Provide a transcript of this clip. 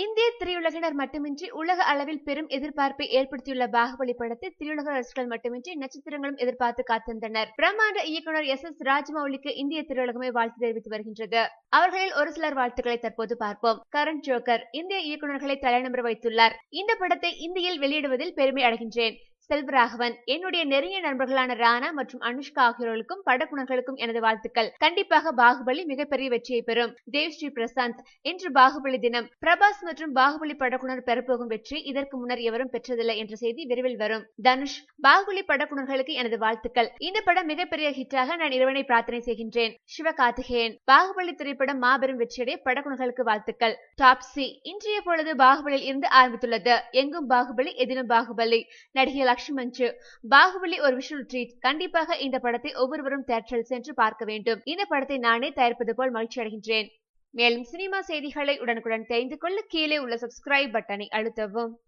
இந்திய திரையுலகினர் மட்டுமின்றி உலக அளவில் பெரும் எதிர்பார்ப்பை ஏற்படுத்தியுள்ள பாகுபலி படத்தை திரையுலக ரசிகர்கள் மட்டுமின்றி நட்சத்திரங்களும் எதிர்பார்த்து காத்திருந்தனர். பிரம்மாண்ட இயக்குனர் S.S. ராஜமௌலிக்கு இந்திய திரையுலகமே வாழ்த்து தெரிவித்து வருகின்றது. அவர்களில் ஒரு சிலர் வாழ்த்துக்களை தற்போது பார்ப்போம். கரண் ஜோஹர் இந்திய இயக்குனர்களை தலைநம்பர் வைத்துள்ளார். இந்த படத்தை இந்தியில் வெளியிடுவதில் பெருமை அடைகின்றேன். செல்வராகவன் என்னுடைய நெருங்கிய நண்பர்களான ராணா மற்றும் அனுஷ்கா ஆகியோருக்கும் படக்குணர்களுக்கும் எனது வாழ்த்துக்கள். கண்டிப்பாக பாகுபலி மிகப்பெரிய வெற்றியை பெறும். தேவ்ஸ்ரீ பிரசாந்த் இன்று பாகுபலி தினம். பிரபாஸ் மற்றும் பாகுபலி படக்குணர் பெறப்போகும் வெற்றி இதற்கு முன்னர் எவரும் பெற்றதில்லை என்ற செய்தி விரைவில் வரும். தனுஷ் பாகுபலி படக்குணர்களுக்கு எனது வாழ்த்துக்கள். இந்த படம் மிகப்பெரிய ஹிட்டாக நான் இறைவனை பிரார்த்தனை செய்கின்றேன். சிவகார்த்திகேயன் பாகுபலி திரைப்படம் மாபெரும் வெற்றியடைய படக்குணர்களுக்கு வாழ்த்துக்கள். டாப்ஸி இன்றைய பொழுது பாகுபலியில் இருந்து ஆரம்பித்துள்ளது. எங்கும் பாகுபலி எதிலும் பாகுபலி. நடிகை லட்சுமஞ்சு பாகுபலி ஒரு விஷுவல் ட்ரீட். கண்டிப்பாக இந்த படத்தை ஒவ்வொருவரும் தியேட்டரில் சென்று பார்க்க வேண்டும். இந்த படத்தை நானே தயாரிப்பது போல் மகிழ்ச்சி அடைகின்றேன். மேலும் சினிமா செய்திகளை உடனுக்குடன் தெரிந்து கொள்ள கீழே உள்ள சப்ஸ்கிரைப் பட்டனை அழுத்தவும்.